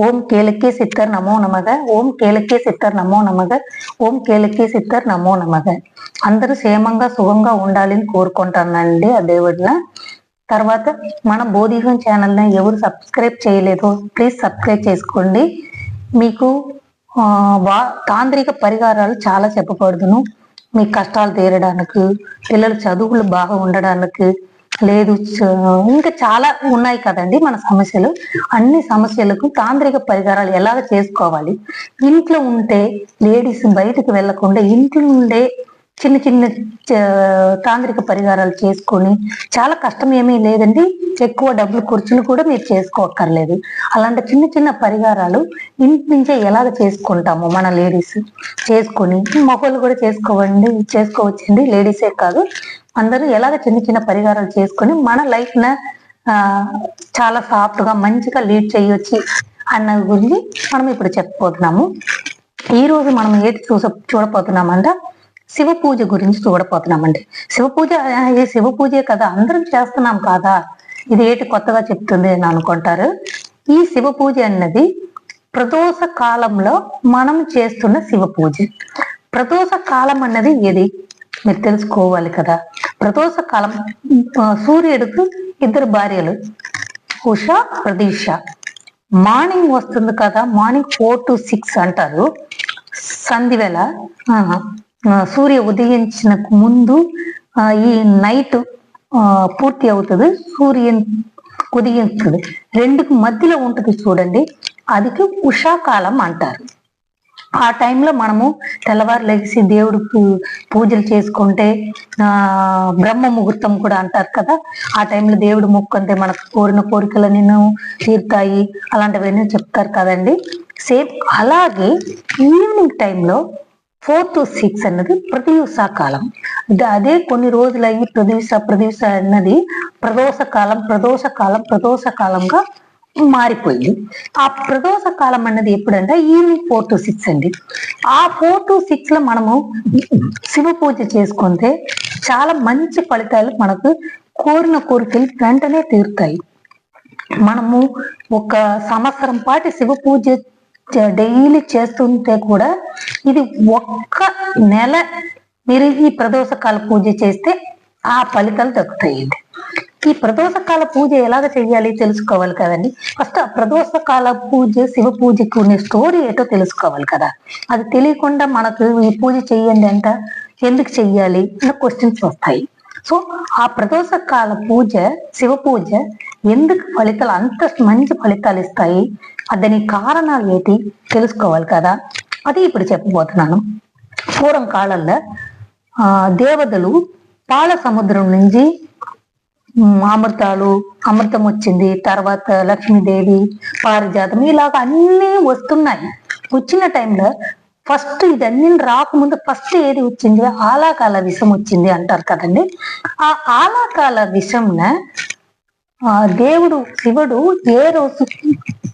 ఓం కేలకి సిత్తర్ నమో నమః. ఓం కేలకి సిత్తర్ నమో నమః. ఓం కేలకి సిత్తర్ నమో నమః. అందరూ క్షేమంగా సుఖంగా ఉండాలని కోరుకుంటానండి ఆ దేవుడిన. తర్వాత మన బోధిహం ఛానల్ని ఎవరు సబ్స్క్రైబ్ చేయలేదో ప్లీజ్ సబ్స్క్రైబ్ చేసుకోండి. మీకు తాంత్రిక పరిహారాలు చాలా చెప్పబడుదును. మీ కష్టాలు తీరడానికి, పిల్లల చదువులు బాగా ఉండడానికి, లేదు ఇంకా చాలా ఉన్నాయి కదండి మన సమస్యలు. అన్ని సమస్యలకు తాంత్రిక పరిహారాలు ఎలాగ చేసుకోవాలి, ఇంట్లో ఉంటే లేడీస్ బయటకు వెళ్లకుండా ఇంట్లో ఉండే చిన్న చిన్న తాంత్రిక పరిహారాలు చేసుకొని చాలా కష్టం ఏమీ లేదండి. ఎక్కువ డబ్బులు ఖర్చులు కూడా మీరు చేసుకోక్కర్లేదు. అలాంటి చిన్న చిన్న పరిహారాలు ఇంటి నుంచే ఎలాగ చేసుకుంటాము మన లేడీస్ చేసుకొని, మగవాళ్ళు కూడా చేసుకోవచ్చండి. లేడీసే కాదు, అందరూ ఎలాగ చిన్న చిన్న పరిహారాలు చేసుకొని మన లైఫ్ న చాలా సాఫ్ట్ గా మంచిగా లీడ్ చేయొచ్చు అన్న గురించి మనం ఇప్పుడు చెప్పబోతున్నాము. ఈ రోజు మనం ఏంటి చూడబోతున్నామంట, శివ పూజ గురించి చూడబోతున్నామండి. శివ పూజే కదా, అందరం చేస్తున్నాం కదా, ఇది ఏంటి కొత్తగా చెప్తుంది అని అనుకుంటారు. ఈ శివ పూజ అన్నది ప్రదోష కాలంలో మనం చేస్తున్న శివ పూజ. ప్రదోష కాలం అన్నది ఏది మీరు తెలుసుకోవాలి కదా. ప్రదోష కాలం సూర్యుడికి ఇద్దరు భార్యలు, ఉష ప్రదీష. మార్నింగ్ వస్తుంది కదా, మార్నింగ్ 4 to 6 అంటారు. సంధి వేళ సూర్య ఉదయించిన ముందు ఈ నైట్ పూర్తి అవుతుంది, సూర్యుని ఉదయిస్తుంది, రెండుకి మధ్యలో ఉంటుంది చూడండి, అది ఉషాకాలం అంటారు. ఆ టైంలో మనము తెల్లవారు లెగిసి దేవుడికి పూజలు చేసుకుంటే బ్రహ్మ ముహూర్తం కూడా అంటారు కదా. ఆ టైంలో దేవుడు మొక్కంటే మనకు కోరిన కోరికలన్నీ తీరుతాయి, అలాంటివన్నీ చెప్తారు కదండి. సేమ్ అలాగే ఈవినింగ్ టైంలో 4 to 6 అన్నది ప్రతియుషా కాలం. అదే కొన్ని రోజులు అయ్యి ప్రతియుష అన్నది ప్రదోష కాలంగా మారిపోయింది. ఆ ప్రదోష కాలం అన్నది ఎప్పుడంటే ఈవినింగ్ 4 to 6 అండి. ఆ 4 to 6 లో మనము శివ పూజ చేసుకుంటే చాలా మంచి ఫలితాలు, మనకు కోరిన కోరికలు వెంటనే తీరుతాయి. మనము ఒక సంవత్సరం పాటు శివ పూజ డైలీ చేస్తుంటే కూడా ఇది ఒక్క నెల మీరు ఈ ప్రదోషకాల పూజ చేస్తే ఆ ఫలితాలు దక్కుతాయండి. ఈ ప్రదోషకాల పూజ ఎలాగ చెయ్యాలి తెలుసుకోవాలి కదండి. ఫస్ట్ ఆ ప్రదోషకాల పూజ శివ పూజకి ఉన్న స్టోరీ ఏటో తెలుసుకోవాలి కదా. అది తెలియకుండా మనకు ఈ పూజ చెయ్యండి అంట, ఎందుకు చెయ్యాలి అన్న క్వశ్చన్స్ వస్తాయి. సో ఆ ప్రదోషకాల పూజ శివ పూజ ఎందుకు ఫలితాలు అంత మంచి ఫలితాలు ఇస్తాయి, దానికి కారణాలు ఏంటి తెలుసుకోవాలి కదా. అది ఇప్పుడు చెప్పబోతున్నాను. పూర్వం కాలంలో దేవతలు పాల సముద్రం నుంచి అమృతం వచ్చింది, తర్వాత లక్ష్మీదేవి, పారిజాతం, ఇలాగ అన్నీ వస్తున్నాయి. వచ్చిన టైంలో ఫస్ట్ ఇదన్నీ రాకముందు ఫస్ట్ ఏది వచ్చింది, ఆలాకాల విషం వచ్చింది అంటారు కదండి. ఆ ఆలాకాల విషంన దేవుడు శివుడు ఏ రోజు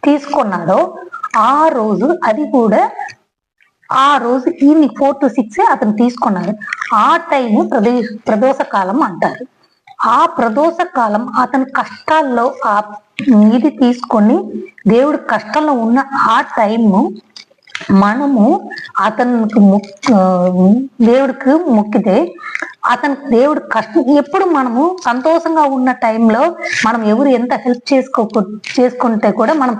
తీసుకున్నాడో ఆ రోజు, అది కూడా ఆ రోజు ఈవినింగ్ 4 to 6 అతను తీసుకున్నాడు. ఆ టైము ప్రదోష కాలం అంటారు. ఆ ప్రదోష కాలం అతని కష్టాల్లో ఇది తీసుకొని దేవుడు కష్టంలో ఉన్న ఆ టైము మనము అతనికి దేవుడికి మొక్కితే దేవుడు కష్టం ఎప్పుడు మనము సంతోషంగా ఉన్న టైంలో మనం ఎవరు ఎంత హెల్ప్ చేసుకుంటే కూడా మనం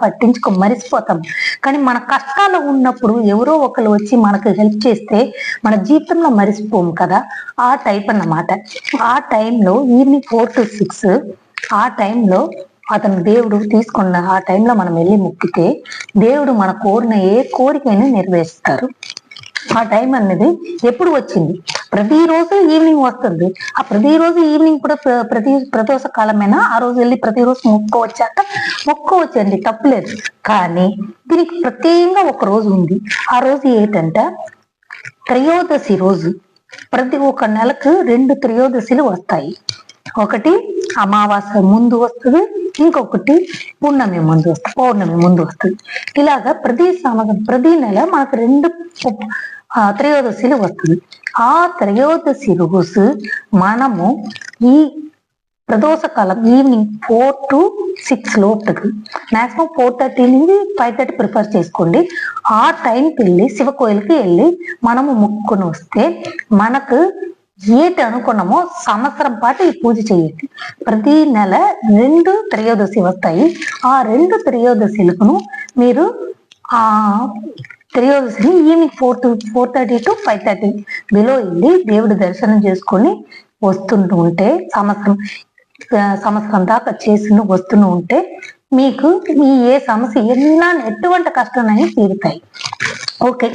మరిచిపోతాం. కానీ మన కష్టాలు ఉన్నప్పుడు ఎవరో ఒకరు వచ్చి మనకు హెల్ప్ చేస్తే మన జీవితంలో మరిచిపోము కదా. ఆ టైప్ అన్నమాట. ఆ టైంలో ఈవినింగ్ 4 to 6 ఆ టైంలో అతను దేవుడు తీసుకున్న ఆ టైంలో మనం వెళ్ళి మొక్కితే దేవుడు మన కోరిన ఏ కోరికైనా నెరవేరుస్తారు. ఆ టైం అనేది ఎప్పుడు వచ్చింది, ప్రతిరోజు ఈవినింగ్ వస్తుంది. ఆ ప్రతిరోజు ఈవినింగ్ కూడా ప్రదోష కాలమైనా ఆ రోజు వెళ్ళి ప్రతిరోజు మొక్కోవచ్చండి, తప్పులేదు. కానీ దీనికి ప్రత్యేకంగా ఒక రోజు ఉంది. ఆ రోజు ఏంటంటే త్రయోదశి రోజు. ప్రతి ఒక్క నెలకు 2 త్రయోదశిలు వస్తాయి. ఒకటి అమావాస్య ముందు వస్తుంది, ఇంకొకటి పౌర్ణమి ముందు వస్తుంది. ఇలాగా ప్రతి నెల మనకు 2 త్రయోదశిలు వస్తుంది. ఆ త్రయోదశి రోజు మనము ఈ ప్రదోష కాలం ఈవినింగ్ 4 to 6 లోపుకి, మాక్సిమం 4:30 నుంచి 5:30 ప్రిఫర్ చేసుకోండి. ఆ టైంకి వెళ్ళి శివ కోయిలకి వెళ్ళి మనము మొక్కుని వస్తే మనకు ఏటి అనుకున్నామో సంవత్సరం పాటు ఈ పూజ చేయండి. ప్రతి నెల 2 త్రయోదశి వస్తాయి. ఆ 2 త్రయోదశులకు మీరు ఆ త్రయోదశిని ఈవినింగ్ 4:30 to 5:30 బిలో వెళ్ళి దేవుడి దర్శనం చేసుకొని వస్తుంటే సంవత్సరం దాకా చేసి వస్తూ ఉంటే మీకు మీ ఏ సమస్య ఎటువంటి కష్టాలన్నీ తీరుతాయి. ఓకే,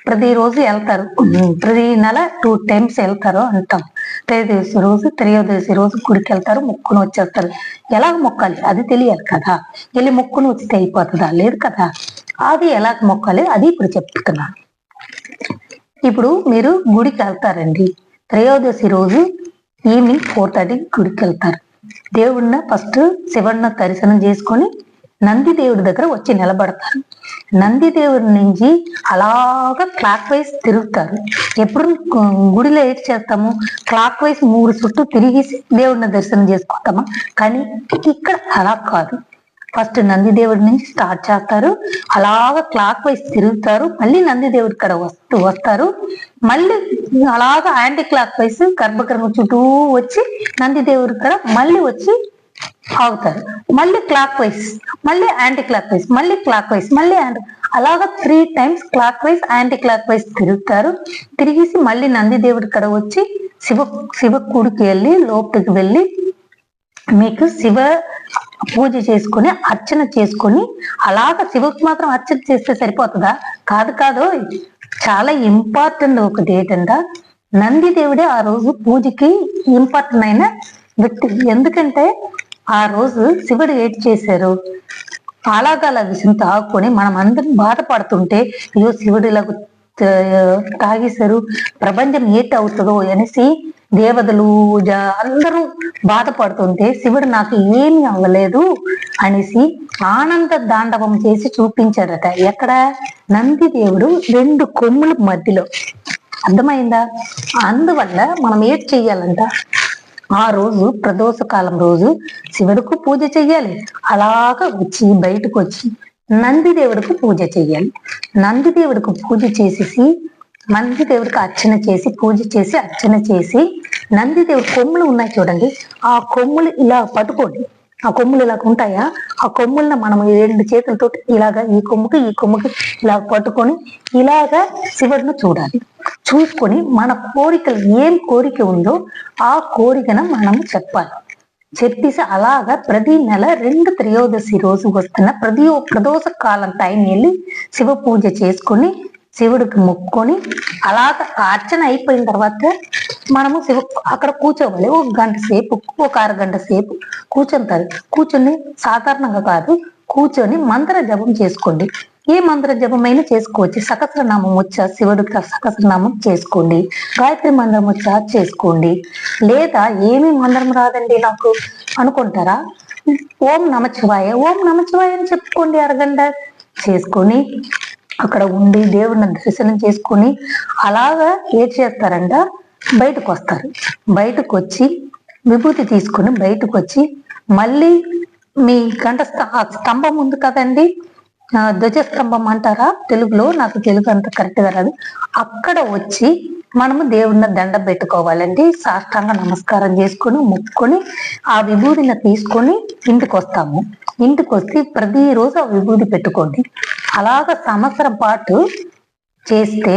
ప్రతిరోజు వెళ్తారు, ప్రతి నెల 2 times వెళ్తారు అంటాం. త్రయోదశి రోజు గుడికి వెళ్తారు, మొక్కుని వచ్చేస్తారు. ఎలాగ మొక్కాలి అది తెలియాలి కదా. వెళ్ళి మొక్కుని వచ్చితే అయిపోతుందా? లేదు కదా. అది ఎలాగ మొక్కాలి అది ఇప్పుడు చెప్తున్నాను. ఇప్పుడు మీరు గుడికి వెళ్తారండి. త్రయోదశి రోజు ఈవినింగ్ 4:30 గుడికి వెళ్తారు. దేవుడిని ఫస్ట్ శివుడిని దర్శనం చేసుకొని నంది దేవుడి దగ్గర వచ్చి నిలబడతారు. నంది దేవుడి నుంచి అలాగా క్లాక్ వైజ్ తిరుగుతారు. ఎప్పుడు గుడిలో ఏం చేస్తాము, క్లాక్ వైజ్ 3 చుట్టూ తిరిగి దేవుడిని దర్శనం చేసుకుంటామా? కానీ ఇక్కడ అలా కాదు. ఫస్ట్ నంది దేవుడి నుంచి స్టార్ట్ చేస్తారు, అలాగా క్లాక్ వైజ్ తిరుగుతారు, మళ్ళీ నంది దేవుడి కడ వస్తారు, మళ్ళీ అలాగా యాంటీ క్లాక్ వైజ్ గర్భగృహం చుట్టూ వచ్చి నంది దేవుడి కడ మళ్ళీ వచ్చి ఆగుతారు. మళ్ళీ క్లాక్ వైజ్, మళ్ళీ యాంటీ క్లాక్ వైజ్, మళ్ళీ క్లాక్ వైజ్, మళ్ళీ అలాగా 3 times clock wise anti clock wise తిరుగుతారు. తిరిగేసి మళ్ళీ నంది దేవుడి కడ వచ్చి శివ గుడికి వెళ్ళి లోపలికి వెళ్ళి మీకు శివ పూజ చేసుకొని అర్చన చేసుకొని, అలాగ శివకి మాత్రం అర్చన చేస్తే సరిపోతుందా? కాదు. చాలా ఇంపార్టెంట్ ఒకటి ఏంటంటే నంది దేవుడే ఆ రోజు పూజకి ఇంపార్టెంట్ అయిన వ్యక్తి. ఎందుకంటే ఆ రోజు శివుడు ఏటి చేశారు, పాలాగాల విషయం తాగుకొని మనం అందరం బాధపడుతుంటే, అయ్యో శివుడు ఇలా తాగేశారు, ప్రపంచం ఏటి అవుతుందో అనేసి దేవతలు అందరూ బాధపడుతుంటే శివుడు నాకు ఏమి అవ్వలేదు అనేసి ఆనంద తాండవం చేసి చూపించాడట. ఎక్కడ? నంది దేవుడు 2 కొమ్ముల మధ్యలో. అర్థమైందా? అందువల్ల మనం ఏటి చెయ్యాలంట, ఆ రోజు ప్రదోష కాలం రోజు శివుడికి పూజ చెయ్యాలి. అలాగా వచ్చి బయటకు వచ్చి నంది దేవుడికి పూజ చెయ్యాలి. నంది దేవుడికి పూజ చేసేసి నంది దేవుడికి అర్చన చేసి పూజ చేసి అర్చన చేసి నంది దేవుడి కొమ్ములు ఉన్నాయి చూడండి, ఆ కొమ్ములు ఇలా పట్టుకోండి. ఆ కొమ్ములు ఇలాగ ఉంటాయా? ఆ కొమ్ములను మనం 2 చేతులతో ఇలాగా ఈ కొమ్ముకి ఇలా పట్టుకొని ఇలాగా శివుడిని చూడాలి. చూసుకొని మన కోరికలు ఏం కోరిక ఉందో ఆ కోరికను మనం చెప్పాలి. చెప్పేసి అలాగా ప్రతి నెల 2 త్రయోదశి రోజు వస్తున్న ప్రదోష కాలం టైం వెళ్ళి శివ పూజ చేసుకొని శివుడికి మొక్కుకొని అలాగ అర్చన అయిపోయిన తర్వాత మనము అక్కడ కూర్చోవాలి. 1 గంట సేపు, 1 అరగంట సేపు కూర్చొని సాధారణంగా కాదు, కూర్చొని మంత్ర జపం చేసుకోండి. ఏ మంత్ర జపమైనా చేసుకోవచ్చు. సహస్రనామం వచ్చా శివుడికి సహస్రనామం చేసుకోండి, గాయత్రి మంత్రం వచ్చా చేసుకోండి, లేదా ఏమీ మంత్రం రాదండి నాకు అనుకుంటారా, ఓం నమశివాయ అని చెప్పుకోండి. అరగంట చేసుకొని అక్కడ ఉండి దేవుడిని దర్శనం చేసుకొని అలాగా ఏం చేస్తారంట, బయటకు వస్తారు. బయటకు వచ్చి విభూతి తీసుకొని బయటకు వచ్చి మళ్ళీ మీ గంట స్తంభం ఉంది కదండి, ధ్వజస్తంభం అంటారా తెలుగులో, నాకు తెలుగు అంత కరెక్ట్ గా రాదు. అక్కడ వచ్చి మనము దేవుడిని దండ పెట్టుకోవాలండి. సాష్టాంగ నమస్కారం చేసుకొని మొక్కుకొని ఆ విభూతిని తీసుకొని ఇంటికి వస్తాము. ఇంటికి వచ్చి ప్రతిరోజు ఆ విభూతి పెట్టుకోండి. అలాగ సంవత్సరం పాటు చేస్తే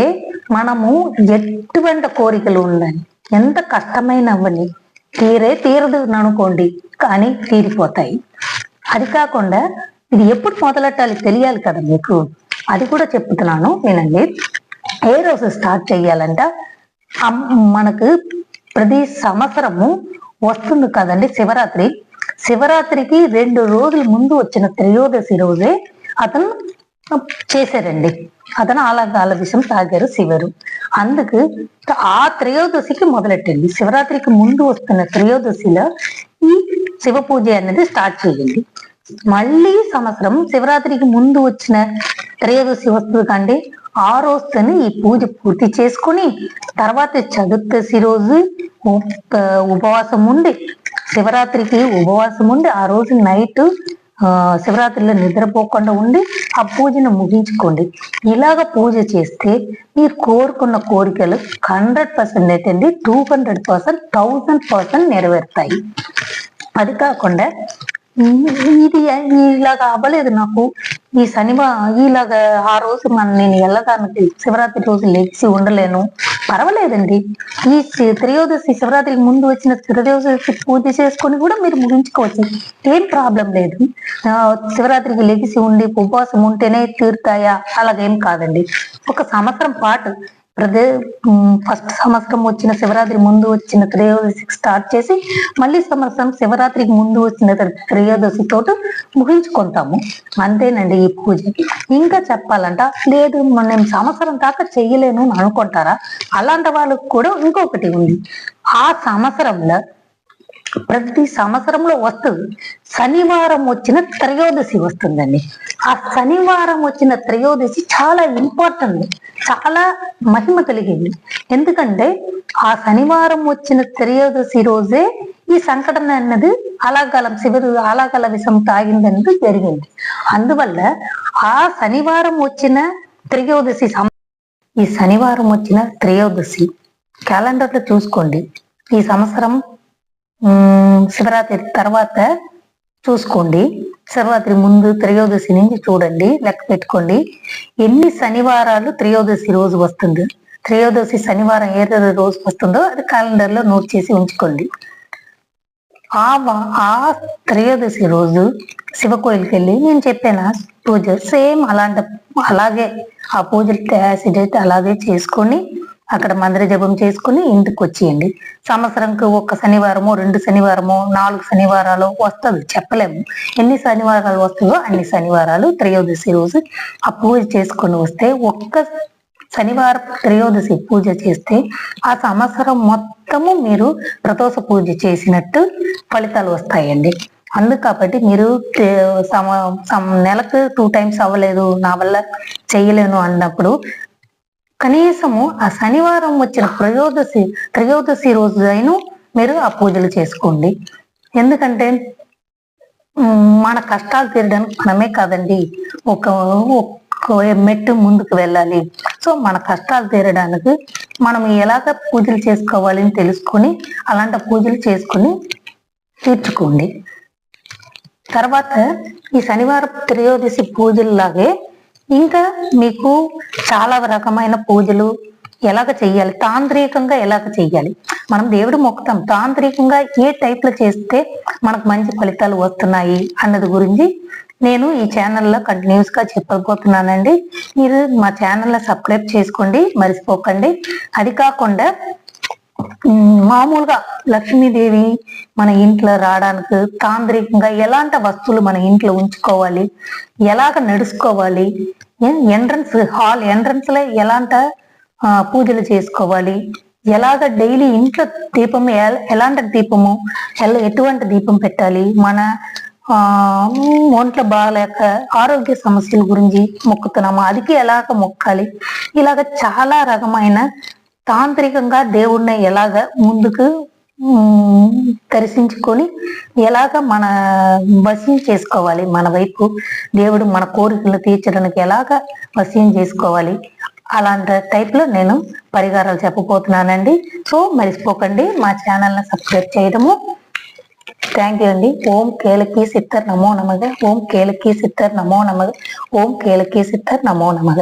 మనము ఎటువంటి కోరికలు ఉండాలి, ఎంత కష్టమైన అవ్వని తీరదు అనుకోండి, కానీ తీరిపోతాయి. అది కాకుండా ఇది ఎప్పుడు మొదలెట్టాలి తెలియాలి కదా మీకు, అది కూడా చెప్తున్నాను వినండి. ఏ రోజు స్టార్ట్ చెయ్యాలంట, మనకు ప్రతి సంవత్సరము వస్తుంది కదండి శివరాత్రికి 2 రోజుల ముందు వచ్చిన త్రయోదశి రోజే అతను చేశారండి. అతను అలాగాల విషయం తాగారు శివుడు. అందుకు ఆ త్రయోదశికి మొదలెట్టండి. శివరాత్రికి ముందు వస్తున్న త్రయోదశిలో ఈ శివ పూజ అనేది స్టార్ట్ చేయండి. మళ్ళీ సంవత్సరం శివరాత్రికి ముందు వచ్చిన త్రయోదశి వస్తుంది కండి, ఆ రోజుతోని ఈ పూజ పూర్తి చేసుకుని తర్వాత చతుర్దశి రోజు ఉపవాసం ఉండి శివరాత్రికి ఉపవాసం ఉండి ఆ రోజు నైట్ శివరాత్రిలో నిద్రపోకుండా ఉండి ఆ పూజను ముగించుకోండి. ఇలాగ పూజ చేస్తే మీరు కోరుకున్న కోరికలు 100% ఏంటండి 200%, 1000% నెరవేరుతాయి. అది కాకుండా ఇది ఇలాగా అవ్వలేదు నాకు, ఈ ఇలాగా ఆ రోజు నేను వెళ్ళడానికి శివరాత్రి రోజు లేచి ఉండలేను, పర్వాలేదండి. ఈ త్రయోదశి శివరాత్రికి ముందు వచ్చిన త్రయోదశి పూజ చేసుకొని కూడా మీరు ముగించుకోవచ్చు, ఏం ప్రాబ్లం లేదు. శివరాత్రికి లెగిసి ఉండి ఉపవాసం ఉంటేనే తీరుతాయా? అలాగేం కాదండి. ఒక సంవత్సరం పాటు ఫస్ట్ సంవత్సరం వచ్చిన శివరాత్రి ముందు వచ్చిన త్రయోదశికి స్టార్ట్ చేసి మళ్ళీ సంవత్సరం శివరాత్రికి ముందు వచ్చిన త్రయోదశి తోటి ముగించుకుంటాము. అంతేనండి ఈ పూజకి. ఇంకా చెప్పాలంట లేదు నేను సంవత్సరం దాకా చెయ్యలేను అనుకుంటారా? అలాంటి వాళ్ళకు కూడా ఇంకొకటి ఉంది. ఆ సంవత్సరంలో ప్రతి సంవత్సరంలో వస్తుంది, శనివారం వచ్చిన త్రయోదశి వస్తుందండి. ఆ శనివారం వచ్చిన త్రయోదశి చాలా ఇంపార్టెంట్, చాలా మహిమ కలిగింది. ఎందుకంటే ఆ శనివారం వచ్చిన త్రయోదశి రోజే ఈ సంఘటన అన్నది శివుడు అలాగల విషం తాగిందన్నది జరిగింది. అందువల్ల ఆ శనివారం వచ్చిన త్రయోదశి ఈ శనివారం వచ్చిన త్రయోదశి క్యాలెండర్లో చూసుకోండి. ఈ సంవత్సరం శివరాత్రి తర్వాత చూసుకోండి, శివరాత్రి ముందు త్రయోదశి నుంచి చూడండి, లెక్క పెట్టుకోండి ఎన్ని శనివారాలు త్రయోదశి రోజు వస్తుంది. త్రయోదశి శనివారం ఏ రోజు వస్తుందో అది క్యాలెండర్ లో నోట్ చేసి ఉంచుకోండి. ఆ త్రయోదశి రోజు శివ కోయిల్కి వెళ్ళి నేను చెప్పాను పూజ సేమ్ అలాగే ఆ పూజలు యాసిడ్ అలాగే చేసుకొని అక్కడ మందిర జపం చేసుకుని ఇంటికి వచ్చేయండి. సంవత్సరంకి 1 శనివారమో 2 శనివారమో 4 శనివారాలు వస్తుంది, చెప్పలేము. ఎన్ని శనివారాలు వస్తుందో అన్ని శనివారాలు త్రయోదశి రోజు ఆ పూజ చేసుకొని వస్తే, ఒక్క శనివారం త్రయోదశి పూజ చేస్తే ఆ సంవత్సరం మొత్తము మీరు ప్రదోష పూజ చేసినట్టు ఫలితాలు వస్తాయండి. కాబట్టి మీరు నెలకు 2 times అవ్వలేదు, నా వల్ల చెయ్యలేను అన్నప్పుడు కనీసము ఆ శనివారం వచ్చిన త్రయోదశి రోజు అయినా మీరు ఆ పూజలు చేసుకోండి. ఎందుకంటే మన కష్టాలు తీరడానికి మనమే కాదండి ఒక మెట్టు ముందుకు వెళ్ళాలి. సో మన కష్టాలు తీరడానికి మనం ఎలాగ పూజలు చేసుకోవాలి అని తెలుసుకొని అలాంటి పూజలు చేసుకుని తీర్చుకోండి. తర్వాత ఈ శనివారం త్రయోదశి పూజల్లాగే ఇంకా మీకు చాలా రకమైన పూజలు ఎలాగ చెయ్యాలి, తాంత్రికంగా ఎలాగ చెయ్యాలి. మనం దేవుడు మొక్కుతాం, తాంత్రికంగా ఏ టైప్ లో చేస్తే మనకు మంచి ఫలితాలు వస్తున్నాయి అన్నది గురించి నేను ఈ ఛానల్లో కంటిన్యూస్ గా చెప్పబోతున్నానండి. మీరు మా ఛానల్లో సబ్స్క్రైబ్ చేసుకోండి, మర్చిపోకండి. అది కాకుండా మామూలుగా లక్ష్మీదేవి మన ఇంట్లో రావడానికి తాంత్రికంగా ఎలాంటి వస్తువులు మన ఇంట్లో ఉంచుకోవాలి, ఎలాగ నడుచుకోవాలి, హాల్ ఎంట్రన్స్ లో ఎలాంటి పూజలు చేసుకోవాలి, ఎలాగ డైలీ ఇంట్లో దీపము ఎలాంటి దీపము ఎటువంటి దీపం పెట్టాలి, మన ఒంట్లో బాగాలేక ఆరోగ్య సమస్యల గురించి మొక్కుతున్నాము అదికి ఎలాగ మొక్కాలి, ఇలాగ చాలా రకమైన తాంత్రికంగా దేవుడిని ఎలాగ ముందుకు దర్శించుకొని ఎలాగ మన వశం చేసుకోవాలి, మన వైపు దేవుడు మన కోరికలు తీర్చడానికి ఎలాగ వశం చేసుకోవాలి, అలాంటి టైప్ లో నేను పరిహారాలు చెప్పబోతున్నానండి. సో మర్చిపోకండి మా ఛానల్ని సబ్స్క్రైబ్ చేయడము. థ్యాంక్ యూ అండి. ఓం కేలకి సిద్ధర్ నమో నమః. ఓం కేలకి సిద్ధర్ నమో నమః. ఓం కేలకి సిద్ధర్ నమో నమః.